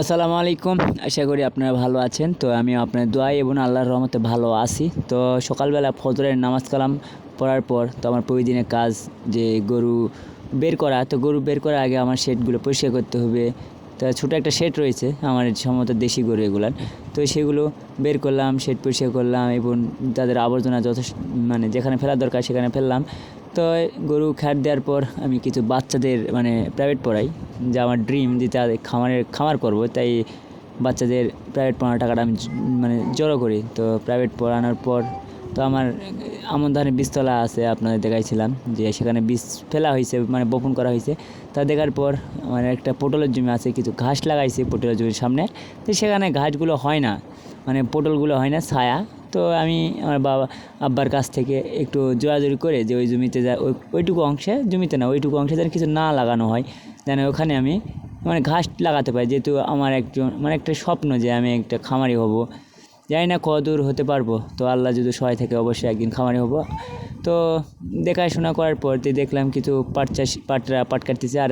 আসসালামু আলাইকুম। আশা করি আপনারা ভালো আছেন। তো আমি আপনার দোয়ায় এবং আল্লাহর রহমতে ভালো আছি। তো সকালবেলা ফজরের নামাজ কালাম পড়ার পর তো আমার প্রতিদিনের কাজ যে গরু বের করা। তো গরু বের করার আগে আমার শেডগুলো পরিষ্কার করতে হবে। তো ছোটো একটা শেড রয়েছে আমার সম্ভবত দেশি গরু এগুলার। তো সেগুলো বের করলাম, শেড পরিষ্কার করলাম এবং তাদের আবর্জনা যথেষ্ট মানে যেখানে ফেলার দরকার সেখানে ফেললাম। তো গরু খ্যাট দেওয়ার পর আমি কিছু বাচ্চাদের প্রাইভেট পড়াই, যে আমার ড্রিম যে তাদের খামার করব, তাই বাচ্চাদের প্রাইভেট পড়ানোর টাকাটা আমি জড়ো করি। তো প্রাইভেট পড়ানোর পর তো আমার আমন ধানের বীজতলা আছে, আপনাদের দেখাইছিলাম যে সেখানে বীজ ফেলা হয়েছে, বপন করা হয়েছে। তা দেখার পর আমার একটা পটলের জমি আছে, কিছু ঘাস লাগাইছে পটলের জমির সামনে। তো সেখানে ঘাসগুলো হয় না, পটলগুলো হয় না, ছায়া। তো আমি আমার আব্বার কাছ থেকে একটু জোরাজুরি করে যে ওই জমিতে ওইটুকু অংশে, জমিতে না ওইটুকু অংশে যেন কিছু না লাগানো হয়, যেন ওখানে আমি ঘাস লাগাতে পারি। যেহেতু আমার একজন একটা স্বপ্ন যে আমি একটা খামারি হব। জানি না কতদূর হতে পারবো, তো আল্লাহ যদি সহায় থাকে অবশ্যই একদিন খামারি হব। তো দেখাশোনা করার পর দেখলাম কিছু পাট কাটতেছে আর